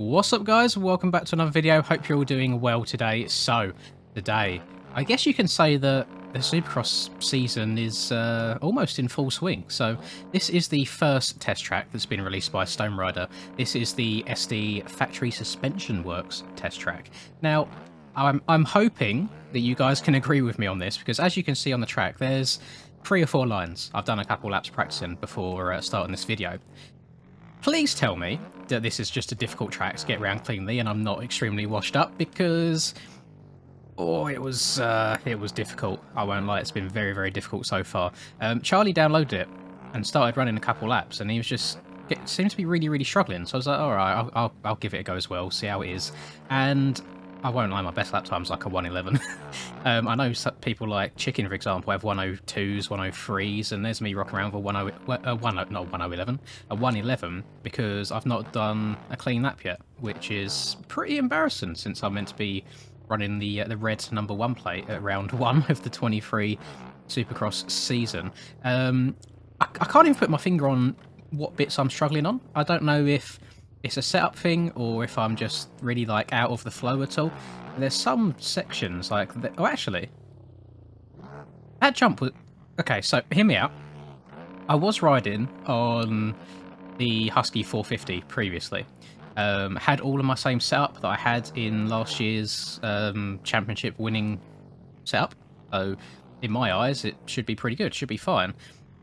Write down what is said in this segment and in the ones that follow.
What's up, guys? Welcome back to another video. Hope you're all doing well today. So, today, I guess you can say that the Supercross season is almost in full swing. So, this is the first test track that's been released by Stone Rider. This is the SD Factory Suspension Works test track. Now, I'm hoping that you guys can agree with me on this, because as you can see on the track, there's 3 or 4 lines. I've done a couple laps practicing before starting this video. Please tell me that this is just a difficult track to get around cleanly and I'm not extremely washed up, because it was difficult. I won't lie, it's been very, very difficult so far. Charlie downloaded it and started running a couple laps, and he was seemed to be really, really struggling. So I was like, all right, I'll give it a go as well, see how it is. And I won't lie, my best lap time's like a 1:11. I know some people like Chicken, for example, have 1:02s, 1:03s, and there's me rocking around for 1:11 because I've not done a clean lap yet, which is pretty embarrassing since I'm meant to be running the red number 1 plate at round 1 of the 23 Supercross season. I can't even put my finger on what bits I'm struggling on. I don't know if it's a setup thing or if I'm just really like out of the flow at all. There's some sections like that. Oh, actually, that jump was okay. So hear me out. I was riding on the Husky 450 previously. Had all of my same setup that I had in last year's championship winning setup. So in my eyes, it should be pretty good. Should be fine.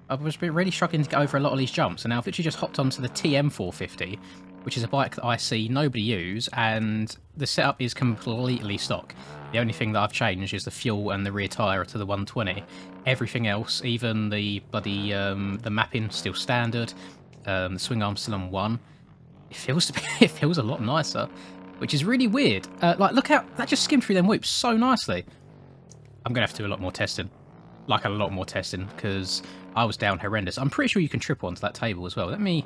I was really struggling to get over a lot of these jumps, and now I've literally just hopped onto the TM 450, which is a bike that I see nobody use, and the setup is completely stock. The only thing that I've changed is the fuel and the rear tyre to the 120. Everything else, even the bloody the mapping, still standard. The swing arm's still on 1. It feels a lot nicer, which is really weird. Like, look how that just skimmed through them whoops so nicely. I'm gonna have to do a lot more testing. Like a lot more testing, because I was down horrendous. I'm pretty sure you can triple onto that table as well. Let me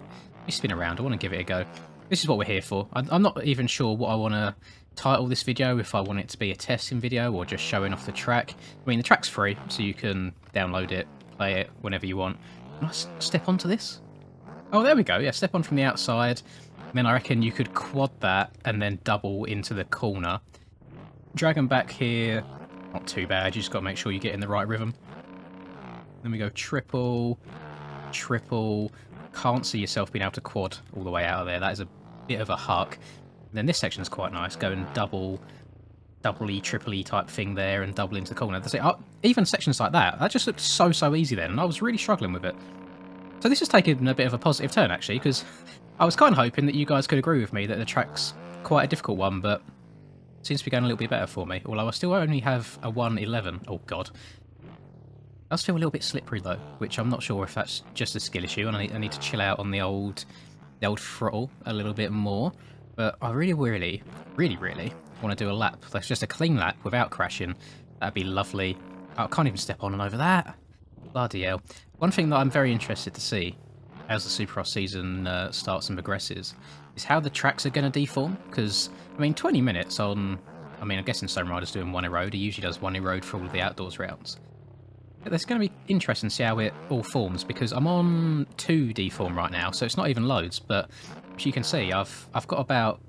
spin around. I want to give it a go. This is what we're here for. I'm not even sure what I want to title this video, if I want it to be a testing video or just showing off the track. I mean, the track's free, so you can download it, play it whenever you want. Can I step onto this? Oh, there we go. Yeah, step on from the outside. And then I reckon you could quad that and then double into the corner. Drag them back here. Not too bad. You just got to make sure you get in the right rhythm. Then we go triple, triple. Can't see yourself being able to quad all the way out of there. That is a bit of a huck. And then this section is quite nice. Going double-y, triple-y type thing there and double into the corner. Even sections like that, that just looked so easy then. And I was really struggling with it. So this has taken a bit of a positive turn, actually, because I was kind of hoping that you guys could agree with me that the track's quite a difficult one, but it seems to be going a little bit better for me. Although I still only have a 1:11. Oh, God. It does feel a little bit slippery though, which I'm not sure if that's just a skill issue, and I need to chill out on the old throttle a little bit more. But I really want to do a lap. That's just a clean lap without crashing. That'd be lovely. I can't even step on and over that. Bloody hell. One thing that I'm very interested to see as the Supercross season starts and progresses is how the tracks are going to deform. Because, I mean, 20 minutes on... I mean, I'm guessing Stone Rider's doing 1 road. He usually does 1 road for all of the outdoors rounds. It's going to be interesting to see how it all forms, because I'm on 2 deform right now, so it's not even loads, but as you can see, I've got about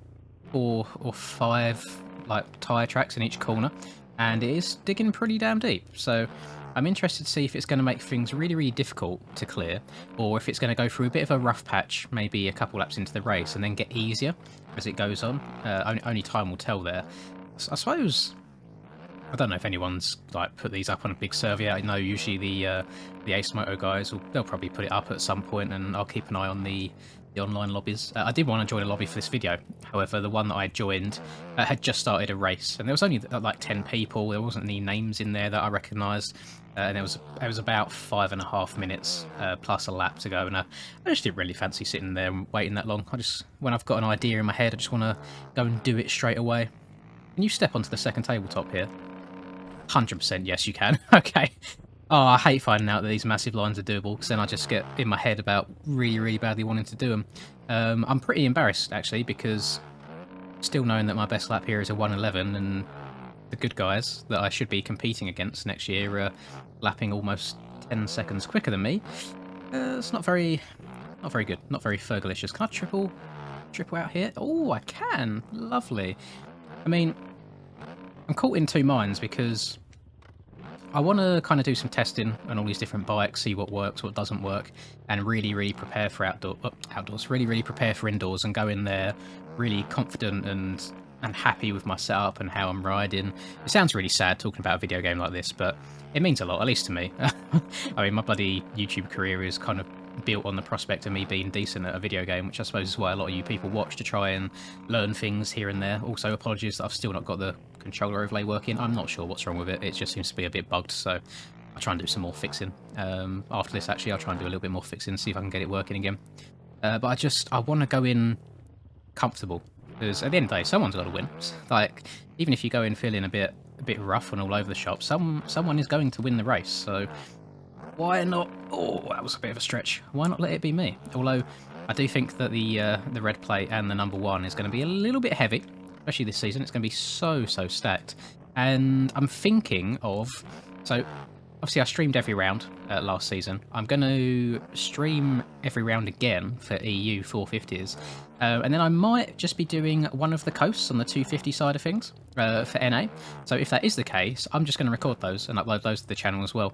4 or 5 like tyre tracks in each corner, and it is digging pretty damn deep. So I'm interested to see if it's going to make things really difficult to clear, or if it's going to go through a bit of a rough patch, maybe a couple laps into the race, and then get easier as it goes on. Only time will tell there. I suppose... I don't know if anyone's like put these up on a big survey. I know usually the Ace Moto guys they'll probably put it up at some point, and I'll keep an eye on the online lobbies. I did want to join a lobby for this video. However, the one that I joined had just started a race, and there was only like 10 people. There wasn't any names in there that I recognised, and it was about 5.5 minutes plus a lap to go. And I just didn't really fancy sitting there and waiting that long. When I've got an idea in my head, I just want to go and do it straight away. Can you step onto the second tabletop here? 100% yes, you can. Okay. Oh, I hate finding out that these massive lines are doable, because then I just get in my head about really badly wanting to do them. I'm pretty embarrassed, actually, because still knowing that my best lap here is a 1:11, and the good guys that I should be competing against next year are lapping almost 10 seconds quicker than me. It's not very good. Not very Fergalicious. Can I triple? triple out here? Oh, I can. Lovely. I mean, I'm caught in two minds because I want to kind of do some testing on all these different bikes, see what works, what doesn't work, and really prepare for outdoors, really prepare for indoors and go in there really confident and happy with my setup and how I'm riding. It sounds really sad talking about a video game like this, but it means a lot, at least to me. I mean, my bloody YouTube career is kind of built on the prospect of me being decent at a video game, which I suppose is why a lot of you people watch, to try and learn things here and there. Also, apologies that I've still not got the controller overlay working. I'm not sure what's wrong with it. It just seems to be a bit bugged, so I'll try and do some more fixing. After this, actually, I'll try and do a little bit more fixing, see if I can get it working again. But I want to go in comfortable, because at the end of the day, someone's got to win. Like, even if you go in feeling a bit rough and all over the shop, someone is going to win the race, so why not? Oh, that was a bit of a stretch. Why not let it be me? Although I do think that the red plate and the number one is going to be a little bit heavy, especially this season. It's going to be so stacked, and I'm thinking of, so obviously I streamed every round last season. I'm going to stream every round again for EU 450s, and then I might just be doing one of the coasts on the 250 side of things for NA. So if that is the case, I'm just going to record those and upload those to the channel as well.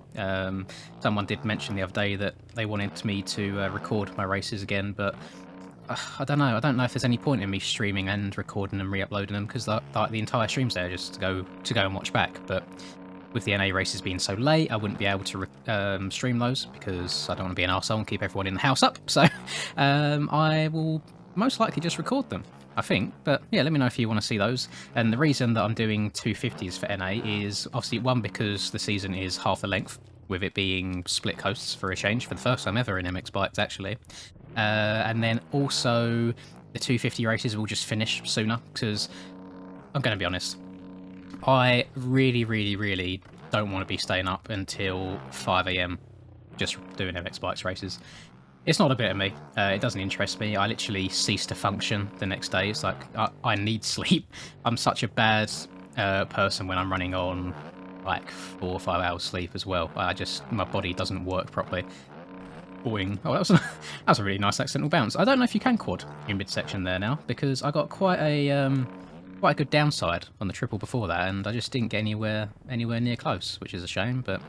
Someone did mention the other day that they wanted me to record my races again, but I don't know. I don't know if there's any point in me streaming and recording and re-uploading them, because the entire stream's there just to go and watch back. But with the NA races being so late, I wouldn't be able to stream those because I don't want to be an arsehole and keep everyone in the house up. So I will most likely just record them, I think. But yeah, let me know if you want to see those. And the reason that I'm doing 250s for NA is obviously, one, because the season is half the length, with it being split coasts for a change, for the first time ever in MX bikes, actually. And then also the 250 races will just finish sooner, because I'm going to be honest, I really don't want to be staying up until 5 AM just doing MX bikes races. It's not a bit of me. It doesn't interest me. I literally cease to function the next day. It's like I need sleep. I'm such a bad person when I'm running on like 4 or 5 hours sleep as well. My body doesn't work properly. Boing. Oh, that was a really nice accidental bounce. I don't know if you can quad in midsection there now, because I got quite a good downside on the triple before that, and I just didn't get anywhere near close, which is a shame. But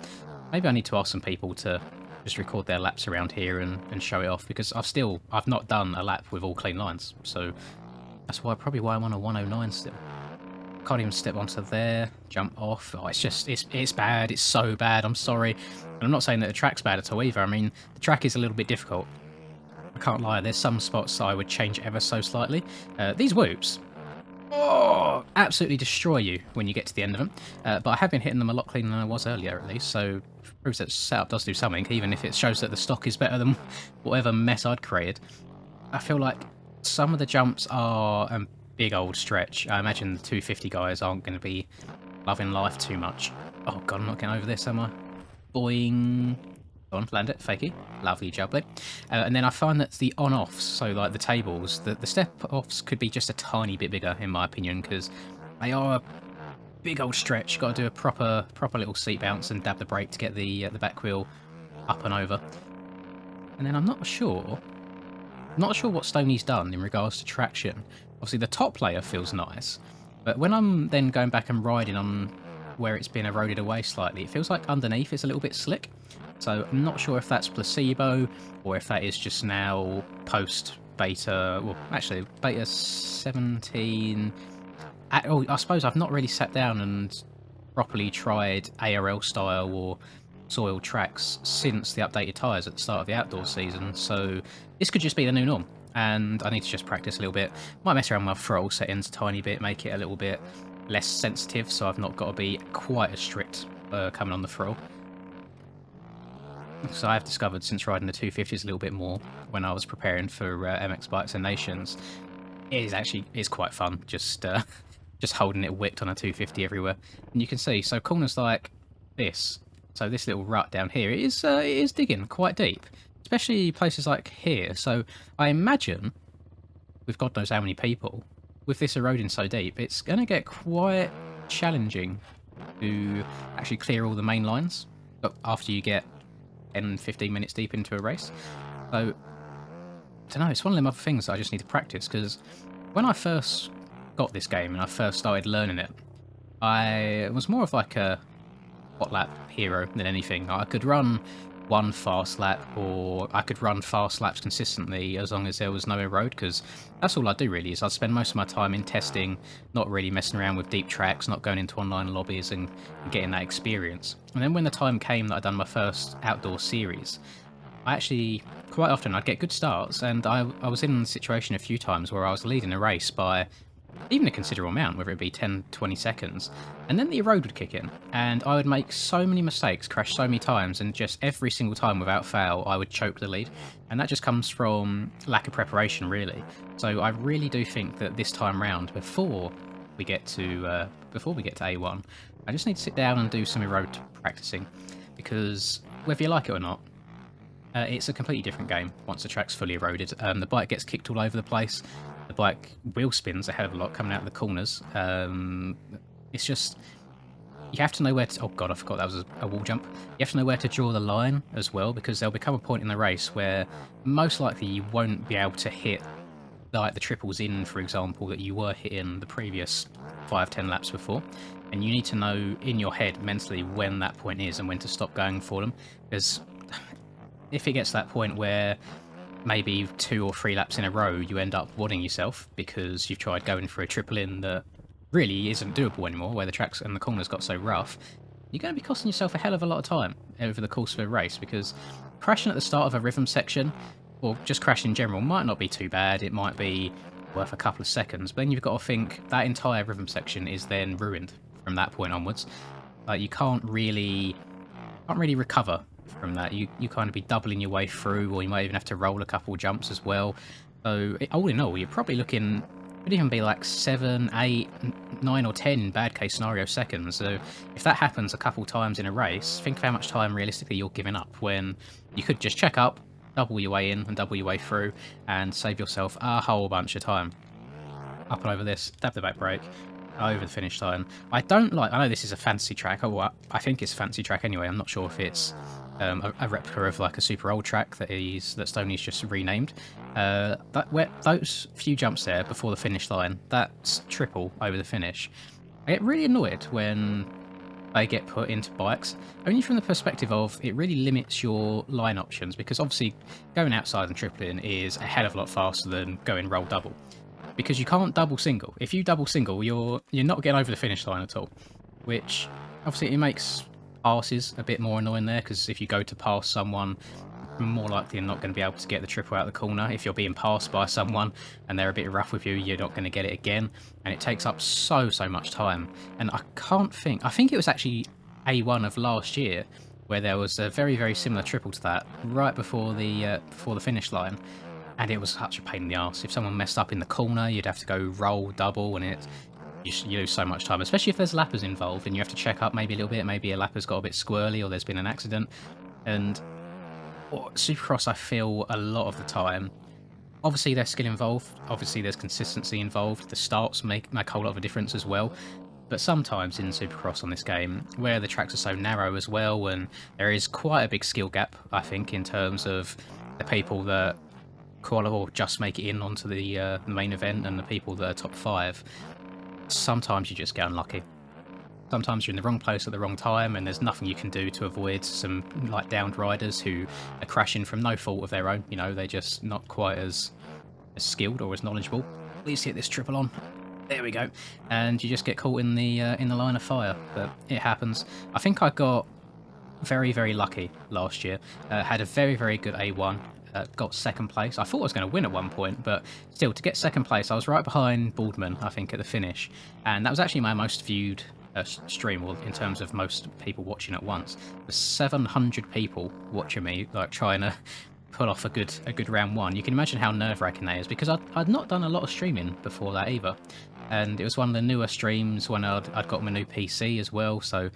maybe I need to ask some people to just record their laps around here and show it off, because I've not done a lap with all clean lines, so that's probably why I'm on a 109 still. Can't even step onto there, jump off. Oh, it's bad. It's so bad. I'm sorry. And I'm not saying that the track's bad at all either. I mean, the track is a little bit difficult. I can't lie. There's some spots I would change ever so slightly. These whoops, oh, absolutely destroy you when you get to the end of them. But I have been hitting them a lot cleaner than I was earlier, at least. So proves that setup does do something, even if it shows that the stock is better than whatever mess I'd created. I feel like some of the jumps are a big old stretch. I imagine the 250 guys aren't going to be loving life too much. Oh god, I'm not getting over this, am I? Boing. Go on, land it, fakey. Lovely jubbly. And then I find that the on-offs, so like the tables, the step-offs could be just a tiny bit bigger, in my opinion, because they are a big old stretch. Got to do a proper little seat bounce and dab the brake to get the back wheel up and over. And then I'm not sure what Stoney's done in regards to traction. Obviously, the top layer feels nice, but when I'm then going back and riding on where it's been eroded away slightly, it feels like underneath it's a little bit slick. So I'm not sure if that's placebo or if that is just now post-beta, well, actually, beta 17. I suppose I've not really sat down and properly tried ARL style or soil tracks since the updated tyres at the start of the outdoor season, so this could just be the new norm, and I need to just practice a little bit. Might mess around with my throttle settings a tiny bit, make it a little bit less sensitive, so I've not got to be quite as strict coming on the throttle. So I've discovered since riding the 250s a little bit more when I was preparing for MX Bikes and Nations, it's quite fun just holding it whipped on a 250 everywhere. And you can see, so corners like this, so this little rut down here, it is digging quite deep, especially places like here. So I imagine, with God knows how many people, with this eroding so deep, it's going to get quite challenging to actually clear all the main lines after you get 10-15 minutes deep into a race. So don't know, it's one of them other things that I just need to practice, because when I first got this game and I first started learning it, I was more of like a hot lap hero than anything. I could run one fast lap, or I could run fast laps consistently as long as there was no road, because that's all I do really, is I spend most of my time in testing, not really messing around with deep tracks, not going into online lobbies and getting that experience. And then when the time came that I'd done my first outdoor series, I actually, quite often I'd get good starts, and I was in a situation a few times where I was leading a race by even a considerable amount, whether it be 10, 20 seconds, and then the road would kick in, and I would make so many mistakes, crash so many times, and just every single time without fail, I would choke the lead, and that just comes from lack of preparation, really. So I really do think that this time round, before we get to A1, I just need to sit down and do some road practicing, because whether you like it or not, it's a completely different game once the track's fully eroded. The bike gets kicked all over the place. The bike wheel spins a hell of a lot coming out of the corners. It's just, you have to know where to... Oh god, I forgot that was a wall jump. You have to know where to draw the line as well, because there'll become a point in the race where most likely you won't be able to hit like the triples in, for example, that you were hitting the previous 5-10 laps before. And you need to know in your head mentally when that point is and when to stop going for them, because if it gets to that point where maybe 2 or 3 laps in a row you end up wadding yourself because you've tried going for a triple in that really isn't doable anymore, where the tracks and the corners got so rough, you're going to be costing yourself a hell of a lot of time over the course of a race, because crashing at the start of a rhythm section, or just crashing in general, might not be too bad. It might be worth a couple of seconds, but then you've got to think that entire rhythm section is then ruined from that point onwards. Like, you can't really recover from that. You kind of be doubling your way through, or you might even have to roll a couple of jumps as well. So all in all, you're probably looking, could even be like 7, 8, 9 or 10 bad case scenario seconds. So if that happens a couple times in a race, think of how much time realistically you're giving up, when you could just check up, double your way in and double your way through, and save yourself a whole bunch of time. Up and over this, dab the back brake, over the finish line. I know this is a fantasy track. Oh, I think it's a fantasy track anyway. I'm not sure if it's a replica of like a super old track that Stoney's just renamed. Those few jumps there before the finish line, that's triple over the finish. I get really annoyed when they get put into bikes, only from the perspective of it really limits your line options, because obviously going outside and tripling is a hell of a lot faster than going roll double, because you can't double single. If you double single, you're not getting over the finish line at all, which obviously it makes passes a bit more annoying there, because if you go to pass someone, more likely you're not going to be able to get the triple out of the corner. If you're being passed by someone and they're a bit rough with you, you're not going to get it again, and it takes up so much time. And I think it was actually A1 of last year where there was a very similar triple to that right before the finish line, and it was such a pain in the arse. If someone messed up in the corner, you'd have to go roll double, and you lose so much time, especially if there's lappers involved and you have to check up maybe a little bit. Maybe a lapper's got a bit squirrely, or there's been an accident. And Supercross, I feel a lot of the time, obviously there's skill involved, obviously there's consistency involved, the starts make a whole lot of a difference as well, but sometimes in Supercross on this game, where the tracks are so narrow as well, and there is quite a big skill gap, I think, in terms of the people that qualify or just make it in onto the main event and the people that are top 5, sometimes you just get unlucky. Sometimes you're in the wrong place at the wrong time, and there's nothing you can do to avoid some like downed riders who are crashing from no fault of their own. You know, they're just not quite as skilled or as knowledgeable. Please hit this triple on. There we go. And you just get caught in the line of fire. But it happens. I think I got very lucky last year. Had a very good A1. Got second place. I thought I was going to win at one point, but still, to get second place, I was right behind Baldman, I think, at the finish. And that was actually my most viewed stream, or in terms of most people watching at once. There's 700 people watching me, like trying to pull off a good round one. You can imagine how nerve-wracking that is, because I'd not done a lot of streaming before that either, and it was one of the newer streams when I'd got my new PC as well, so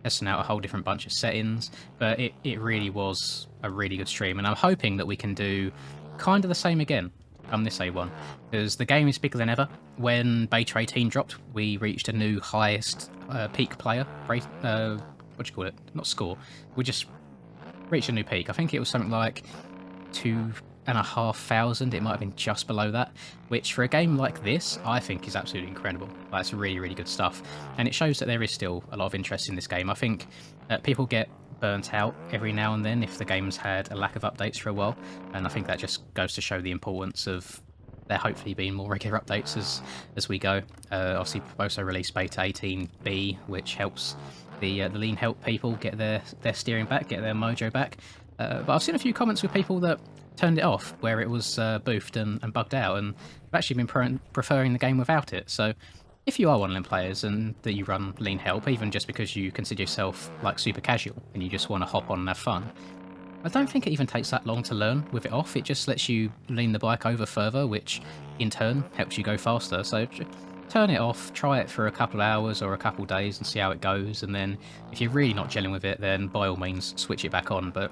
testing out a whole different bunch of settings. But it really was a really good stream, and I'm hoping that we can do kind of the same again on this A1, because the game is bigger than ever. When Beta 18 dropped, we reached a new highest peak player rate, what do you call it? Not score. We just reached a new peak. I think it was something like 8,500. It might have been just below that, which for a game like this, I think is absolutely incredible. Like, it's really, really good stuff. And it shows that there is still a lot of interest in this game. I think people get burnt out every now and then if the game's had a lack of updates for a while. And I think that just goes to show the importance of there hopefully being more regular updates as we go. Obviously, we've also released Beta 18B, which helps the lean help people get their steering back, get their mojo back. But I've seen a few comments with people that turned it off where it was boofed and bugged out, and have actually been preferring the game without it. So if you are one of them players and that you run lean help, even just because you consider yourself like super casual and you just want to hop on and have fun, I don't think it even takes that long to learn with it off. It just lets you lean the bike over further, which in turn helps you go faster. So turn it off, try it for a couple of hours or a couple of days and see how it goes. And then if you're really not gelling with it, then by all means switch it back on. But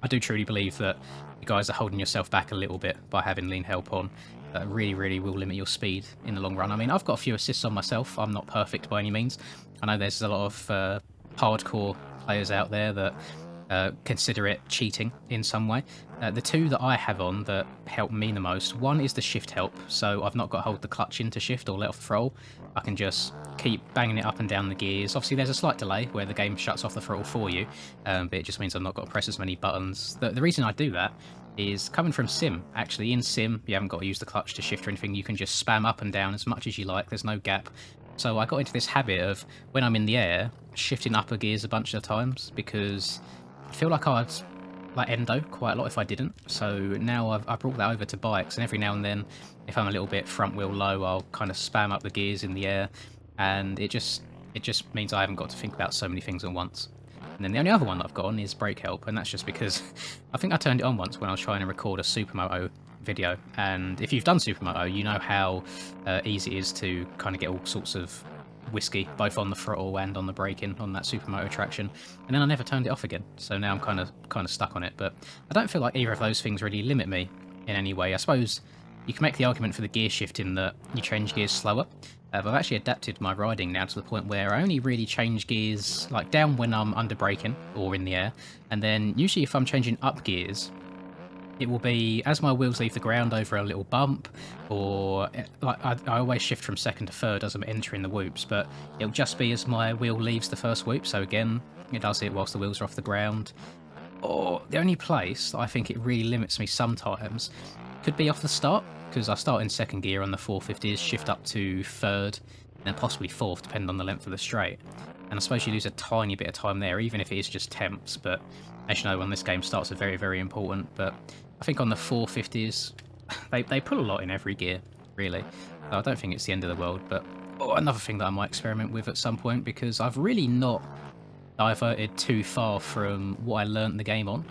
I do truly believe that you guys are holding yourself back a little bit by having lean help on. That really, really will limit your speed in the long run. I mean, I've got a few assists on myself. I'm not perfect by any means. I know there's a lot of hardcore players out there that consider it cheating in some way. The two that I have on that help me the most, one is the shift help, so I've not got to hold the clutch into shift or let off the throttle. I can just keep banging it up and down the gears. Obviously there's a slight delay where the game shuts off the throttle for you, but it just means I've not got to press as many buttons. The reason I do that is coming from Sim. Actually, in Sim, you haven't got to use the clutch to shift or anything. You can just spam up and down as much as you like. There's no gap. So I got into this habit of, when I'm in the air, shifting upper gears a bunch of times, because I feel like I'd like endo quite a lot if I didn't. So now I've brought that over to bikes, and every now and then, if I'm a little bit front wheel low, I'll kind of spam up the gears in the air, and it just means I haven't got to think about so many things at once. And then the only other one that I've got on is brake help, and that's just because I think I turned it on once when I was trying to record a Supermoto video. And if you've done Supermoto, you know how easy it is to kind of get all sorts of whiskey, both on the throttle and on the braking on that Supermoto traction. And then I never turned it off again, so now I'm kind of stuck on it. But I don't feel like either of those things really limit me in any way. I suppose you can make the argument for the gear shifting that you change gears slower. But I've actually adapted my riding now to the point where I only really change gears like down when I'm under braking or in the air, and then usually if I'm changing up gears, it will be as my wheels leave the ground over a little bump, or like I always shift from second to third as I'm entering the whoops, but it'll just be as my wheel leaves the first whoop. So again, it does it whilst the wheels are off the ground. Or the only place I think it really limits me sometimes could be off the start, because I start in second gear on the 450s, shift up to third, and then possibly fourth, depending on the length of the straight. And I suppose you lose a tiny bit of time there, even if it is just temps. But as you know, when this game starts, are very, very important. But I think on the 450s, they put a lot in every gear, really. So I don't think it's the end of the world. But another thing that I might experiment with at some point, because I've really not diverted too far from what I learnt the game on.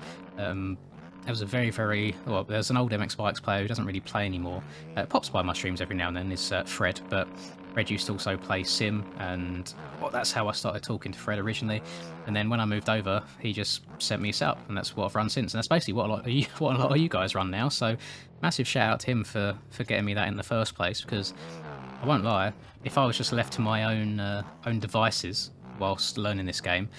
There was a there's an old MX Bikes player who doesn't really play anymore. Pops by my streams every now and then, is Fred, but Fred used to also play Sim, and that's how I started talking to Fred originally. And then when I moved over, he just sent me a setup, and that's what I've run since. And that's basically what a lot of you guys run now. So massive shout out to him for getting me that in the first place, because I won't lie, if I was just left to my own devices whilst learning this game,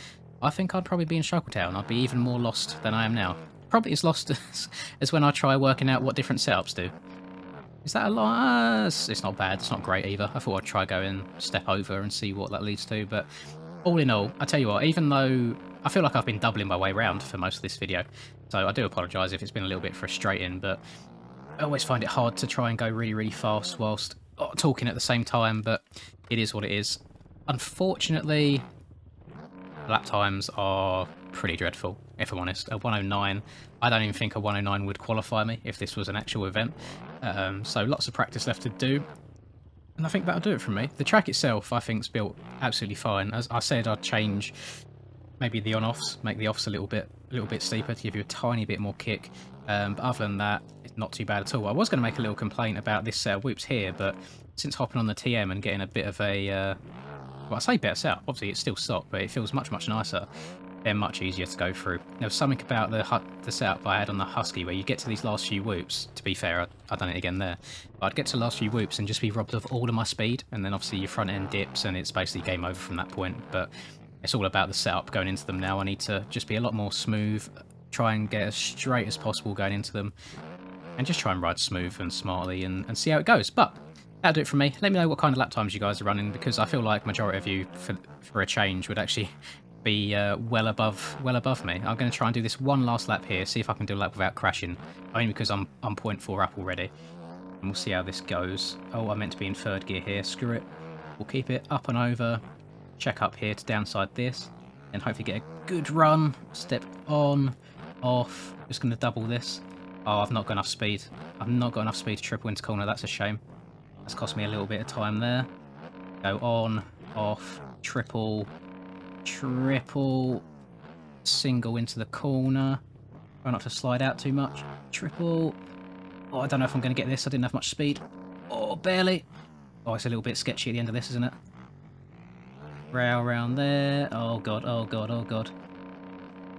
I think I'd probably be in Shackletown. I'd be even more lost than I am now. Probably as lost as when I try working out what different setups do. Is that a lot? It's not bad. It's not great either. I thought I'd try going step over and see what that leads to. But all in all, I tell you what, even though I feel like I've been doubling my way around for most of this video, so I do apologise if it's been a little bit frustrating, but I always find it hard to try and go really, really fast whilst talking at the same time, but it is what it is. Unfortunately, lap times are pretty dreadful, if I'm honest. A 109, I don't even think a 109 would qualify me if this was an actual event. So lots of practice left to do, and I think that'll do it from me. The track itself, I think, is built absolutely fine. As I said, I'd change maybe the on-offs, make the offs a little bit steeper to give you a tiny bit more kick. But other than that, it's not too bad at all. I was going to make a little complaint about this set of whoops here, but since hopping on the TM and getting a bit of a well, I say better setup. Obviously, it's still stock, but it feels much, much nicer. They're much easier to go through. There was something about the setup I had on the Husky where you get to these last few whoops. To be fair, I've done it again there. But I'd get to the last few whoops and just be robbed of all of my speed, and then obviously your front end dips, and it's basically game over from that point. But it's all about the setup going into them now. I need to just be a lot more smooth, try and get as straight as possible going into them. and just try and ride smooth and smartly and see how it goes. But that'll do it from me. Let me know what kind of lap times you guys are running, because I feel like majority of you, for a change, would actually be well above me. I'm going to try and do this one last lap here, see if I can do a lap without crashing, only because I'm 0.4 up already. And we'll see how this goes. Oh, I meant to be in third gear here. Screw it. We'll keep it up and over. Check up here to downside this, and hopefully get a good run. Step on, off. Just going to double this. Oh, I've not got enough speed. I've not got enough speed to triple into corner. That's a shame. That's cost me a little bit of time there. Go on, off, triple, single into the corner. Try not to slide out too much. Triple. Oh, I don't know if I'm going to get this. I didn't have much speed. Oh, barely. Oh, it's a little bit sketchy at the end of this, isn't it? Rail around there. Oh, God, oh, God, oh, God.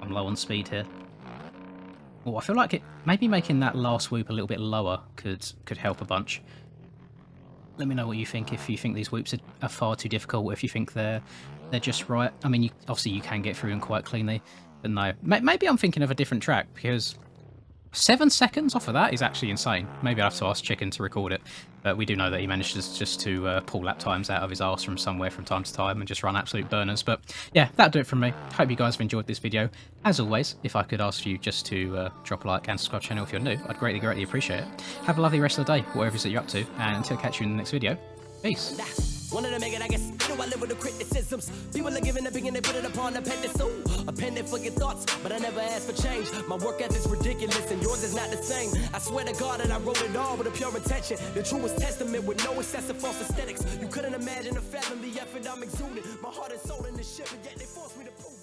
I'm low on speed here. Oh, I feel like maybe making that last whoop a little bit lower could help a bunch. Let me know what you think, if you think these whoops are far too difficult, if you think they're just right. I mean, obviously you can get through them quite cleanly, but no. Maybe I'm thinking of a different track, because 7 seconds off of that is actually insane. Maybe I have to ask Chicken to record it, but we do know that he manages just to pull lap times out of his arse from somewhere from time to time and just run absolute burners. But yeah, that'll do it from me. Hope you guys have enjoyed this video. As always, if I could ask you just to drop a like and subscribe to the channel if you're new, I'd greatly appreciate it. Have a lovely rest of the day, whatever it is that you're up to, and until I catch you in the next video, peace. Wanted to make it, I guess. You know I live with the criticisms. People are giving opinion, they put it upon a pedestal. A pendant for your thoughts, but I never asked for change. My work ethic's ridiculous, and yours is not the same. I swear to God that I wrote it all with a pure intention. The truest testament with no excessive false aesthetics. You couldn't imagine a fathom the effort I'm exuding. My heart and soul in the ship, and yet they forced me to prove it.